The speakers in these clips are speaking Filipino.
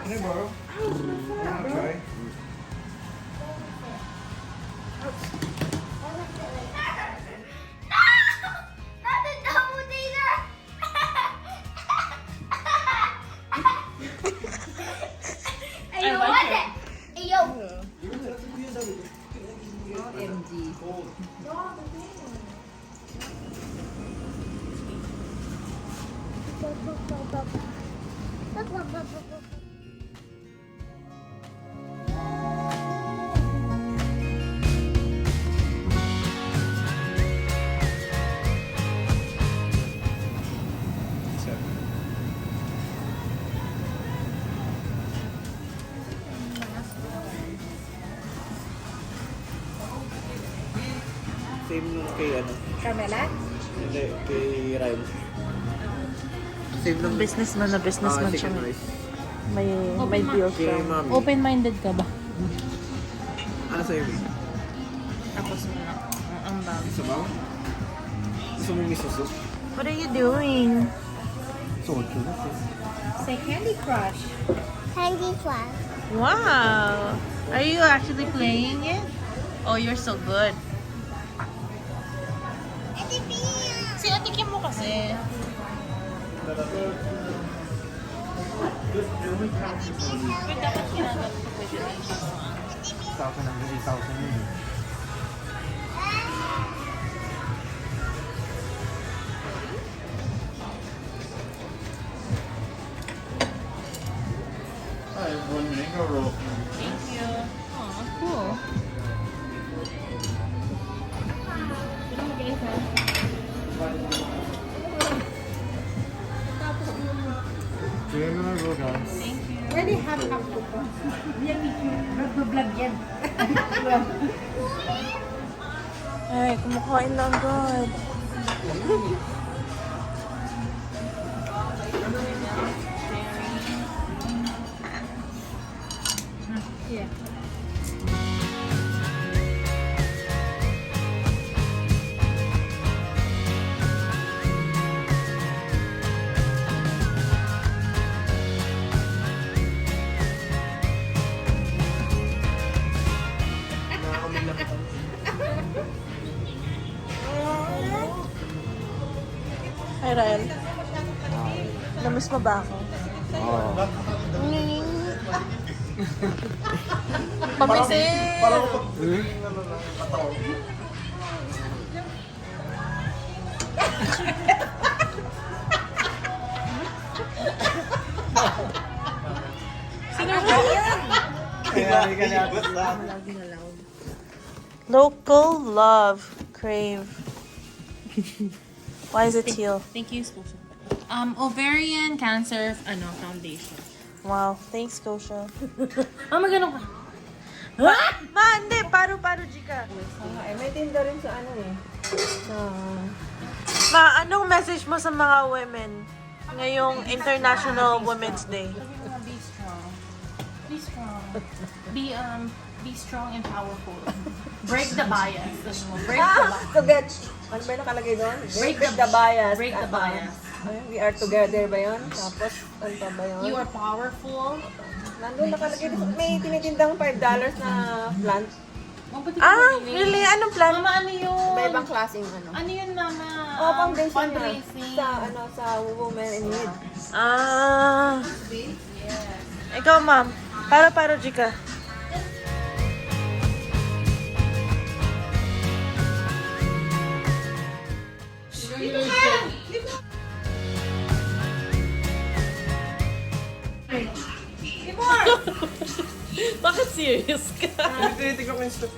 Can I borrow? Wanna try? Same nung kay ano? Carmela? Hindi, kay Ryan. Same nung Businessman na businessman siya. chicken rice. May deal Kay siya. Mami. Open-minded ka ba? Ano sa'yo, May? Tapos mo na. Ang dami. Sabaw? Gusto mo miso soup? What are you doing? Soju na siya. Say Candy Crush. Candy Crush. Wow! Are you actually playing it? Oh, you're so good. Si atikin mo kasi. Pero dapat kinagat ko pwede rin siya. 1,000 ang 3,000 yun. Hi, one mango roll. Thank you. Aw, cool. Kaya na roll, guys. Thank you. Ready, have to ko. Yan, nag-vlog yan. Ay, kumakain na agad. Yeah. Hi, Ryan. Namiss mo ba ako? Oo. Pamisin! Parang Sino ba yan? kaya ka dapat lang. Local love. Crave. Why is it teal? Thank you, Scotia. Ovarian Cancer Foundation. Wow. Thanks, Scotia. Magano ka? Ma, hindi. Paru-paru, Jika. May tinda rin sa ano eh. Sa... Ma, anong message mo sa mga women ngayong International Women's Day? Be strong. Be strong. Be strong and powerful. Break the bias. Break the bias. To get... Ano ba yung nakalagay doon? Break the bias. Break the bias. We are together ba yun? Tapos, ano pa ba yun? You are powerful. Nandun nakalagay doon. May tinitindang $5 na plant. Oh, ba't di Ah, ko bumili? really? Anong plan? Mama, ano yun? Iba-ibang klaseng ano. Ano yun, Mama? Oh, foundation na. Fundraising. Sa women in need. Ah. Ikaw, ma'am. Paru-paru, Jika. Bakit serious ka? Tinitignan ko yung stuff.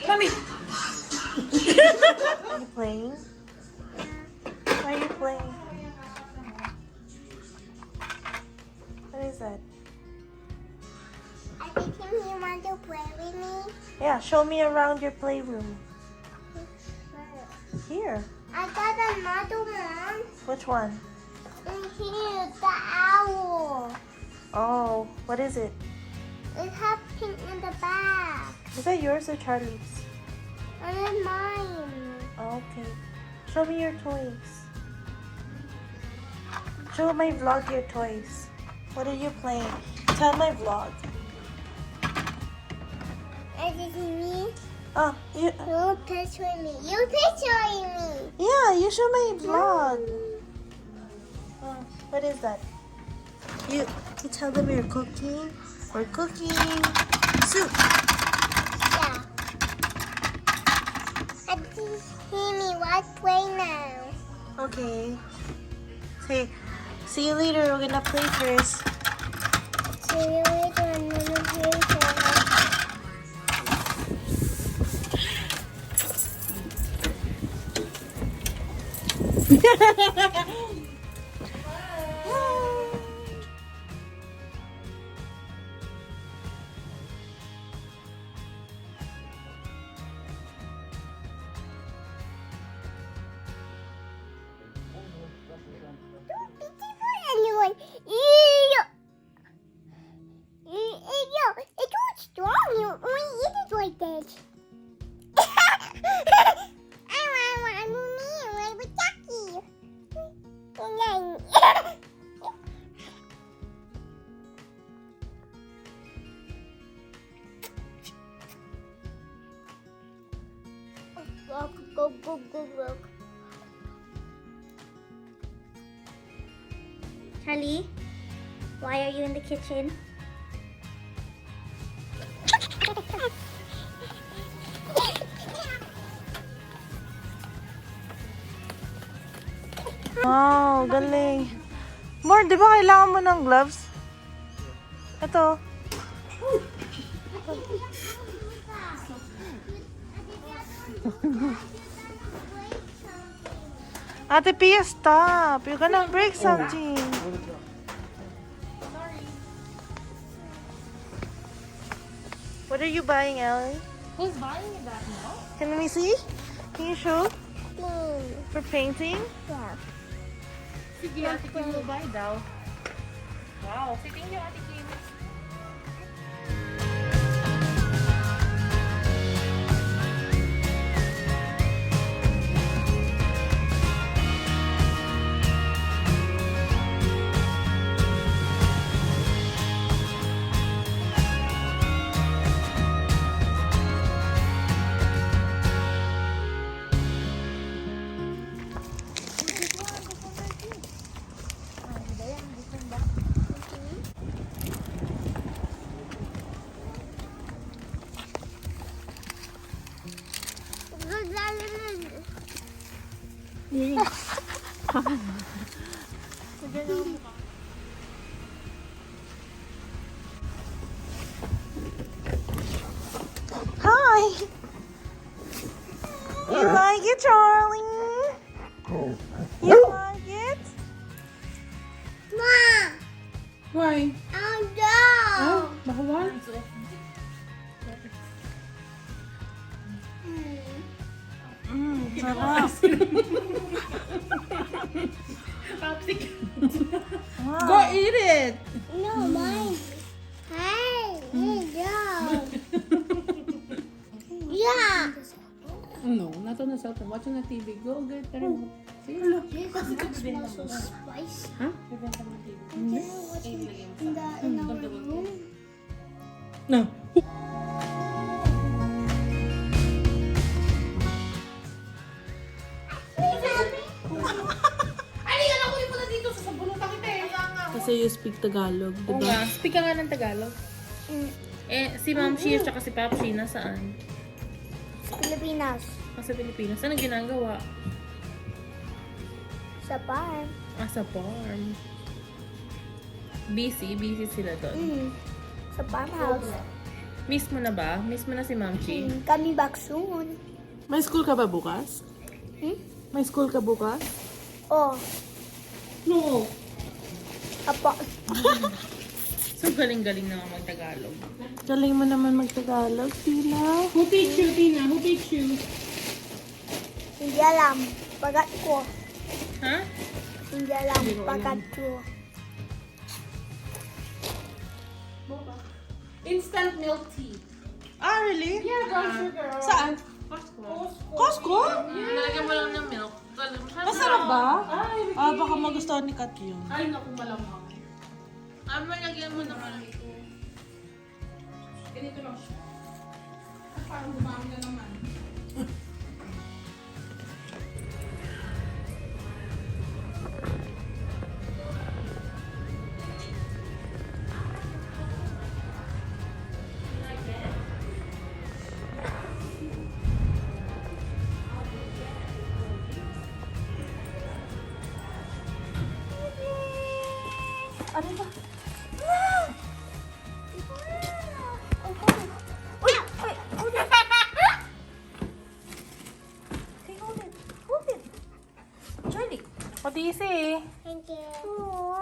Mami! Are you playing? Why are you playing? What is that? I think you want to play with me. Yeah, show me around your playroom. Here. I got another one. Which one? And here, the owl. What is it? It has pink in the back. Is that yours or Charlie's? And it's mine. Oh, okay. Show me your toys. Show my vlog your toys. What are you playing? Tell my vlog. And this is me. Oh, you. You picture me. You picturing me. Yeah, you show my vlog. Oh, what is that? You tell them you're cooking. We're cooking soup. Yeah. I just hear me. Let's play now. Okay. Say, see you later. We're gonna play first. See you later. I'm gonna play for anyone. It's too strong. You only eat it like this. I want me with Jackie. Go. Charlie, why are you in the kitchen? Wow, galing. More, di ba kailangan mo ng gloves? Ito. Ate Pia, stop. You're gonna break something. What are you buying, Ellie? Who's buying that now? Can we see? Can you show? No. For painting? Yeah. Sige, Ate Kim mo buy daw. Wow, sitting niyo Ate Kim. Hi! You like it, Charlie? You like it? Ma! Why? Oh no! Bawal? Sarap. Wow. Go eat it! No, mine. Hey, no. Yeah. No, not on the cell phone. Watching the TV. Go get the remote. See? Look. Smells so spicy. Huh? In our room. No. Kasi you speak Tagalog, Oo nga, speak ka nga ng Tagalog. Eh, si Ma'am Shia at si Pap Shia nasaan? Pilipinas. Sa Pilipinas. Anong ginagawa? Sa farm. Sa farm. Busy sila doon. Sa farmhouse. Miss mo na ba? Miss mo na si Ma'am Shia? Kami back soon. May school ka ba bukas? May school ka bukas? Oh, No. apa. So, galing-galing na mag-Tagalog. Galing mo naman mag-Tagalog, Tina. Who teach you, Tina? Who teach you? Hindi alam. Pagat ko. Ha? Hindi alam. Pagat ko. Instant milk tea. Ah, really? Yeah, brown sugar. Saan? Costco? Nalagyan mo lang ng milk. Masarap ba? Ay, Ah, baka magustuhan ni Kat yun. ay, naku, malamang. Malagyan mo naman. Ganito lang siya. Parang bumami na naman. Ano ba? Uy! Uy! Hold it! Okay, hold it. Hold it. Charlie. What do you say? Thank you. Aww.